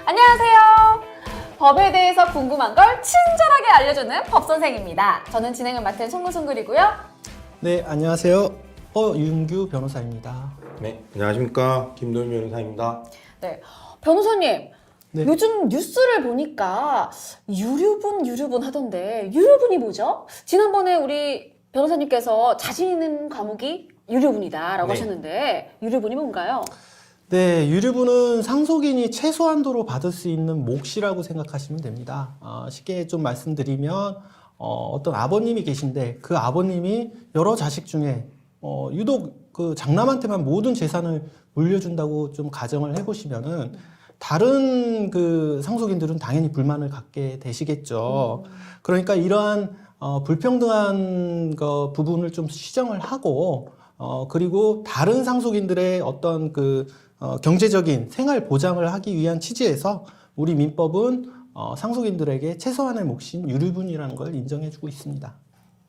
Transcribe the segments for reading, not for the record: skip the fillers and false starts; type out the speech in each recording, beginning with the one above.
안녕하세요. 법에 대해서 궁금한 걸 친절하게 알려주는 법선생입니다. 저는 진행을 맡은 송구송글이고요. 네, 안녕하세요. 윤규 변호사입니다. 네, 안녕하십니까. 김도윤 변호사입니다. 네, 변호사님. 네. 요즘 뉴스를 보니까 유류분 하던데 유류분이 뭐죠? 지난번에 우리 변호사님께서 자신 있는 과목이 유류분이다라고 네. 하셨는데 유류분이 뭔가요? 네, 유류분은 상속인이 최소한도로 받을 수 있는 몫이라고 생각하시면 됩니다. 쉽게 좀 말씀드리면 어떤 아버님이 계신데 그 아버님이 여러 자식 중에 유독 그 장남한테만 모든 재산을 물려준다고 좀 가정을 해보시면은 다른 그 상속인들은 당연히 불만을 갖게 되시겠죠. 그러니까 이러한 불평등한 부분을 좀 시정을 하고 그리고 다른 상속인들의 어떤 경제적인 생활 보장을 하기 위한 취지에서 우리 민법은 상속인들에게 최소한의 몫인 유류분이라는 걸 인정해주고 있습니다.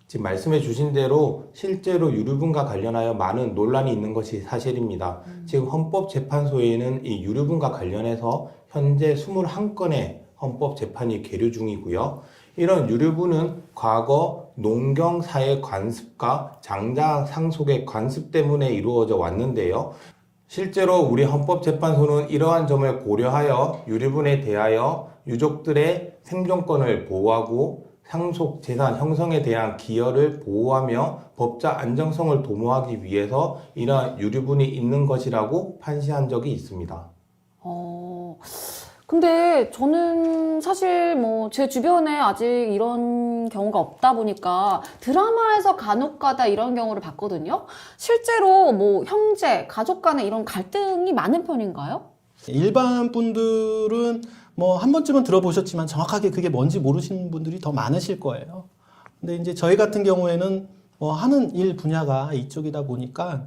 지금 말씀해 주신 대로 실제로 유류분과 관련하여 많은 논란이 있는 것이 사실입니다. 지금 헌법재판소에는 이 유류분과 관련해서 현재 21건의 헌법재판이 계류 중이고요. 이런 유류분은 과거 농경사회 관습과 장자 상속의 관습 때문에 이루어져 왔는데요. 실제로 우리 헌법재판소는 이러한 점을 고려하여 유류분에 대하여 유족들의 생존권을 보호하고 상속 재산 형성에 대한 기여를 보호하며 법적 안정성을 도모하기 위해서 이러한 유류분이 있는 것이라고 판시한 적이 있습니다. 근데 저는 사실 제 주변에 아직 이런 경우가 없다 보니까 드라마에서 간혹가다 이런 경우를 봤거든요. 실제로 형제, 가족 간에 이런 갈등이 많은 편인가요? 일반 분들은 한 번쯤은 들어보셨지만 정확하게 그게 뭔지 모르시는 분들이 더 많으실 거예요. 근데 이제 저희 같은 경우에는 하는 일 분야가 이쪽이다 보니까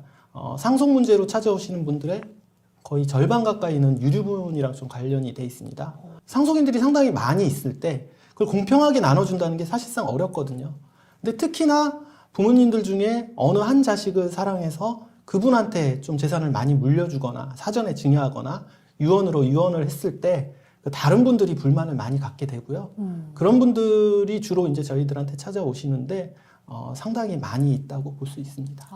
상속 문제로 찾아오시는 분들의 거의 절반 가까이는 유류분이랑 좀 관련이 돼 있습니다. 상속인들이 상당히 많이 있을 때 그걸 공평하게 나눠준다는 게 사실상 어렵거든요. 근데 특히나 부모님들 중에 어느 한 자식을 사랑해서 그분한테 좀 재산을 많이 물려주거나 사전에 증여하거나 유언을 했을 때 다른 분들이 불만을 많이 갖게 되고요. 그런 분들이 주로 이제 저희들한테 찾아오시는데 상당히 많이 있다고 볼 수 있습니다.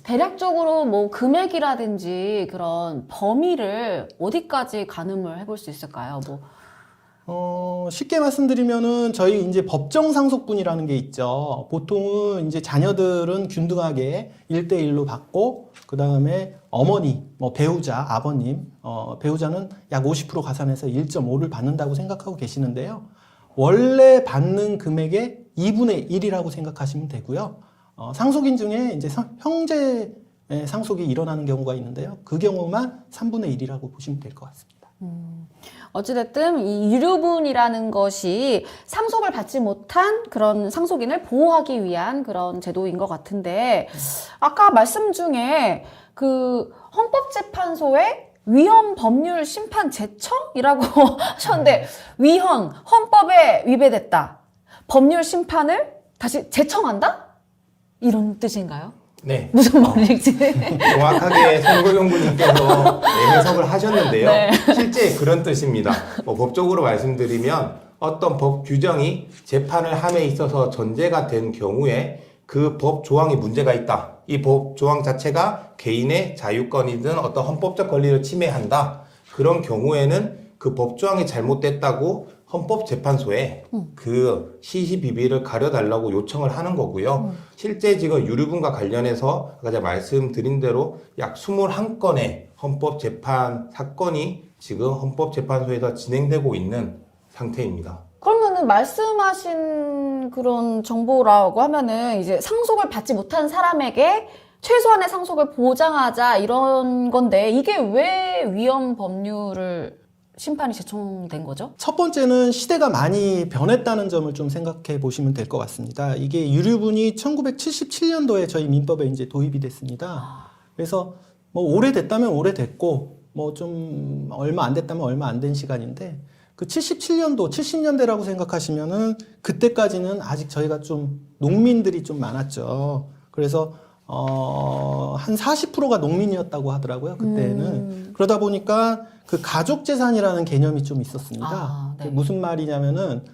대략적으로 금액이라든지 그런 범위를 어디까지 가늠을 해볼 수 있을까요? 쉽게 말씀드리면은 저희 이제 법정 상속분이라는 게 있죠. 보통은 이제 자녀들은 균등하게 1대1로 받고 그 다음에 어머니, 배우자, 아버님, 배우자는 약 50% 가산해서 1.5를 받는다고 생각하고 계시는데요. 원래 받는 금액의 2분의 1이라고 생각하시면 되고요. 상속인 중에 이제 형제 상속이 일어나는 경우가 있는데요. 그 경우만 3분의 1이라고 보시면 될 것 같습니다. 어찌됐든 이 유류분이라는 것이 상속을 받지 못한 그런 상속인을 보호하기 위한 그런 제도인 것 같은데 아까 말씀 중에 헌법재판소의 위헌 법률 심판 제청이라고 하셨는데 위헌, 헌법에 위배됐다. 법률 심판을 다시 제청한다? 이런 뜻인가요? 네. 무슨 말인지. 정확하게 송구용구님께서 해석을 하셨는데요. 네. 실제 그런 뜻입니다. 법적으로 말씀드리면 어떤 법 규정이 재판을 함에 있어서 전제가 된 경우에 그 법 조항이 문제가 있다. 이 법 조항 자체가 개인의 자유권이든 어떤 헌법적 권리를 침해한다. 그런 경우에는 그 법 조항이 잘못됐다고 헌법재판소에 그 시시비비를 가려달라고 요청을 하는 거고요. 실제 지금 유류분과 관련해서 아까 제가 말씀드린 대로 약 21건의 헌법재판 사건이 지금 헌법재판소에서 진행되고 있는 상태입니다. 그러면은 말씀하신 그런 정보라고 하면은 이제 상속을 받지 못한 사람에게 최소한의 상속을 보장하자 이런 건데 이게 왜 위헌 법률을 심판이 제청된 거죠? 첫 번째는 시대가 많이 변했다는 점을 좀 생각해 보시면 될 것 같습니다. 이게 유류분이 1977년도에 저희 민법에 이제 도입이 됐습니다. 그래서 오래됐다면 오래됐고 좀 얼마 안 됐다면 얼마 안 된 시간인데 그 77년도, 70년대라고 생각하시면은 그때까지는 아직 저희가 좀 농민들이 좀 많았죠. 그래서 한 40%가 농민이었다고 하더라고요, 그때는. 그러다 보니까 그 가족 재산이라는 개념이 좀 있었습니다. 아, 네. 무슨 말이냐면은,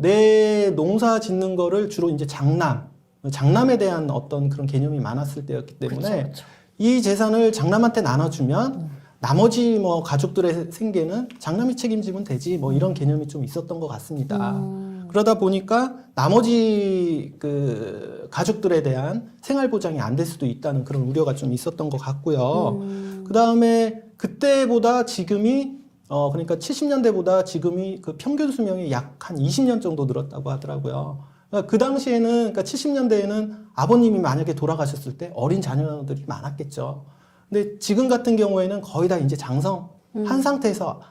내 농사 짓는 거를 주로 이제 장남에 대한 어떤 그런 개념이 많았을 때였기 때문에 그쵸. 이 재산을 장남한테 나눠주면 나머지 뭐 가족들의 생계는 장남이 책임지면 되지 뭐 이런 개념이 좀 있었던 것 같습니다. 그러다 보니까 나머지 그 가족들에 대한 생활 보장이 안 될 수도 있다는 그런 우려가 좀 있었던 것 같고요. 그 다음에 그때보다 지금이 그러니까 70년대보다 지금이 그 평균 수명이 약 한 20년 정도 늘었다고 하더라고요. 그러니까 그 당시에는, 그러니까 70년대에는 아버님이 만약에 돌아가셨을 때 어린 자녀들이 많았겠죠. 근데 지금 같은 경우에는 거의 다 이제 장성한 상태에서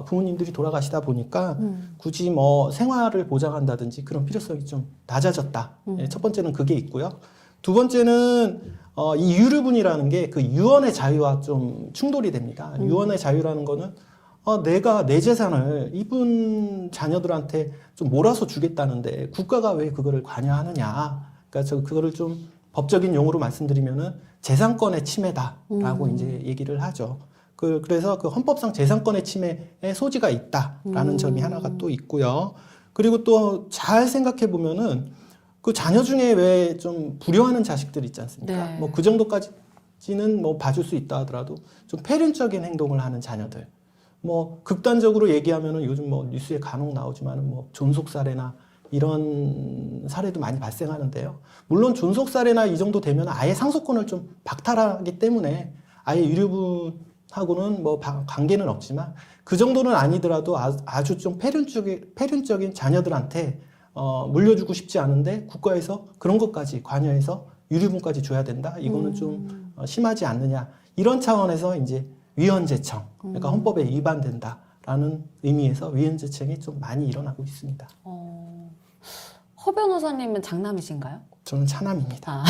부모님들이 돌아가시다 보니까 굳이 뭐 생활을 보장한다든지 그런 필요성이 좀 낮아졌다. 예, 첫 번째는 그게 있고요. 두 번째는 이 유류분이라는 게 그 유언의 자유와 좀 충돌이 됩니다. 유언의 자유라는 거는 내가 내 재산을 이분 자녀들한테 좀 몰아서 주겠다는데 국가가 왜 그거를 관여하느냐. 그러니까 그거를 좀 법적인 용어로 말씀드리면은 재산권의 침해다라고 이제 얘기를 하죠. 그래서 그 헌법상 재산권의 침해의 소지가 있다라는 점이 하나가 또 있고요. 그리고 또 잘 생각해 보면은 그 자녀 중에 왜 좀 불효하는 자식들 있지 않습니까? 네. 뭐 그 정도까지는 뭐 봐줄 수 있다 하더라도 좀 폐륜적인 행동을 하는 자녀들. 뭐 극단적으로 얘기하면은 요즘 뭐 뉴스에 간혹 나오지만은 뭐 존속살해나 이런 사례도 많이 발생하는데요. 물론 존속살해나 이 정도 되면 아예 상속권을 좀 박탈하기 때문에 아예 유류분하고는 뭐 관계는 없지만 그 정도는 아니더라도 아주 좀 폐륜적인 자녀들한테 물려주고 싶지 않은데 국가에서 그런 것까지 관여해서 유류분까지 줘야 된다. 이거는 좀 심하지 않느냐. 이런 차원에서 이제 위헌재청, 그러니까 헌법에 위반된다라는 의미에서 위헌재청이 좀 많이 일어나고 있습니다. 허 변호사님은 장남이신가요? 저는 차남입니다.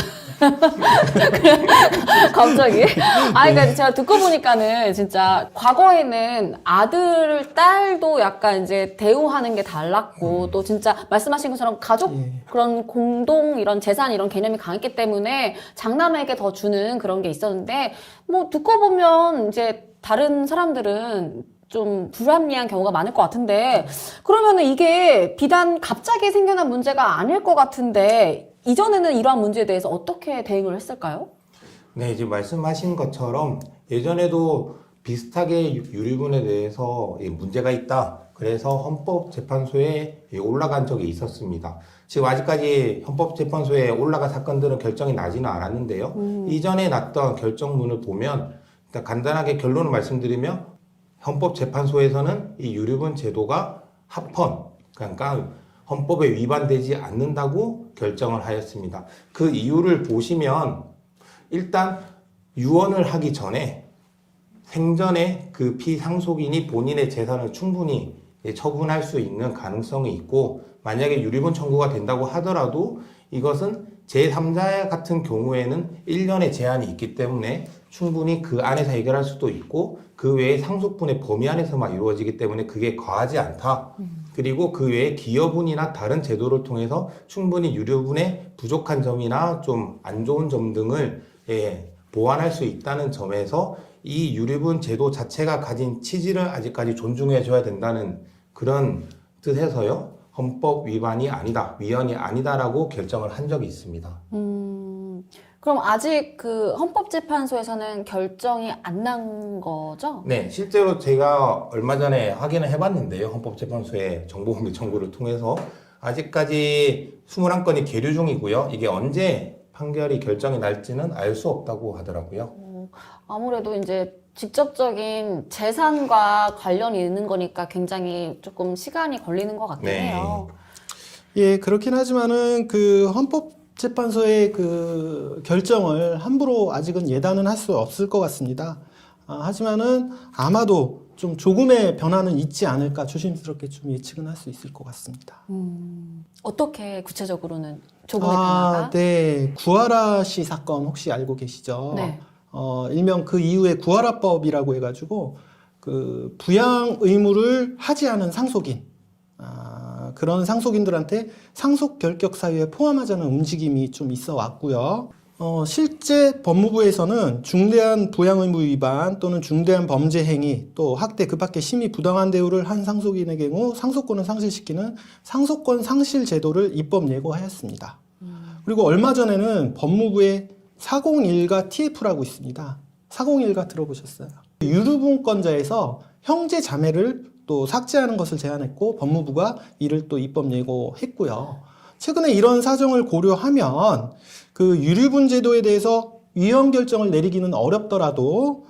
갑자기? 그러니까 제가 듣고 보니까는 진짜 과거에는 아들, 딸도 약간 이제 대우하는 게 달랐고 또 진짜 말씀하신 것처럼 가족 그런 공동 이런 재산 이런 개념이 강했기 때문에 장남에게 더 주는 그런 게 있었는데 뭐 듣고 보면 이제 다른 사람들은 좀 불합리한 경우가 많을 것 같은데 그러면은 이게 비단 갑자기 생겨난 문제가 아닐 것 같은데 이전에는 이러한 문제에 대해서 어떻게 대응을 했을까요? 네, 지금 말씀하신 것처럼 예전에도 비슷하게 유류분에 대해서 문제가 있다. 그래서 헌법재판소에 올라간 적이 있었습니다. 지금 아직까지 헌법재판소에 올라간 사건들은 결정이 나지는 않았는데요. 이전에 났던 결정문을 보면 일단 간단하게 결론을 말씀드리면 헌법재판소에서는 이 유류분 제도가 합헌, 그러니까 헌법에 위반되지 않는다고 결정을 하였습니다. 그 이유를 보시면 일단 유언을 하기 전에 생전에 그 피상속인이 본인의 재산을 충분히 처분할 수 있는 가능성이 있고 만약에 유류분 청구가 된다고 하더라도 이것은 제3자 같은 경우에는 1년의 제한이 있기 때문에 충분히 그 안에서 해결할 수도 있고 그 외에 상속분의 범위 안에서만 이루어지기 때문에 그게 과하지 않다. 그리고 그 외에 기여분이나 다른 제도를 통해서 충분히 유류분의 부족한 점이나 좀 안 좋은 점 등을 보완할 수 있다는 점에서 이 유류분 제도 자체가 가진 취지를 아직까지 존중해줘야 된다는 그런 뜻에서요. 헌법 위반이 아니다, 위헌이 아니다라고 결정을 한 적이 있습니다. 그럼 아직 그 헌법재판소에서는 결정이 안 난 거죠? 네, 실제로 제가 얼마 전에 확인을 해봤는데요. 헌법재판소의 정보공개 청구를 통해서 아직까지 21건이 계류 중이고요. 이게 언제 판결이 결정이 날지는 알 수 없다고 하더라고요. 아무래도 이제 직접적인 재산과 관련이 있는 거니까 굉장히 조금 시간이 걸리는 것 같긴 해요. 예, 그렇긴 하지만은 그 헌법재판소의 그 결정을 함부로 아직은 예단은 할 수 없을 것 같습니다. 하지만은 아마도 좀 조금의 변화는 있지 않을까 조심스럽게 좀 예측은 할 수 있을 것 같습니다. 어떻게 구체적으로는 조금의 변화가? 네. 구하라 씨 사건 혹시 알고 계시죠? 네. 일명 그 이후에 구하라법이라고 해가지고 그 부양 의무를 하지 않은 상속인, 그런 상속인들한테 상속 결격 사유에 포함하자는 움직임이 좀 있어 왔고요. 실제 법무부에서는 중대한 부양의무 위반 또는 중대한 범죄 행위 또 학대 그 밖에 심히 부당한 대우를 한 상속인의 경우 상속권을 상실시키는 상속권 상실 제도를 입법 예고하였습니다. 그리고 얼마 전에는 법무부에 401가 TF라고 있습니다. 401가 들어보셨어요? 유류분권자에서 형제 자매를 또 삭제하는 것을 제안했고 법무부가 이를 또 입법 예고했고요. 최근에 이런 사정을 고려하면 그 유류분 제도에 대해서 위헌 결정을 내리기는 어렵더라도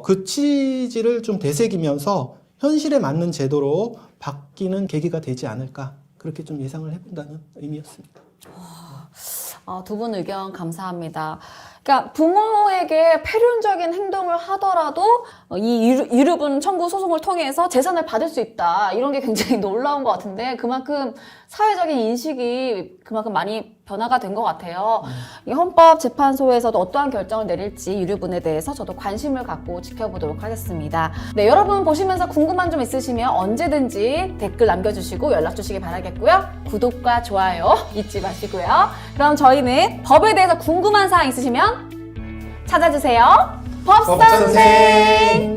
그 취지를 좀 되새기면서 현실에 맞는 제도로 바뀌는 계기가 되지 않을까 그렇게 좀 예상을 해본다는 의미였습니다. 두 분 의견 감사합니다. 그러니까 부모에게 폐륜적인 행동을 하더라도 이 유류분 청구 소송을 통해서 재산을 받을 수 있다. 이런 게 굉장히 놀라운 것 같은데 그만큼 사회적인 인식이 그만큼 많이 변화가 된 것 같아요. 이 헌법재판소에서도 어떠한 결정을 내릴지 유류분에 대해서 저도 관심을 갖고 지켜보도록 하겠습니다. 네, 여러분 보시면서 궁금한 점 있으시면 언제든지 댓글 남겨주시고 연락 주시기 바라겠고요. 구독과 좋아요 잊지 마시고요. 그럼 저희는 법에 대해서 궁금한 사항 있으시면 찾아주세요. 법선생!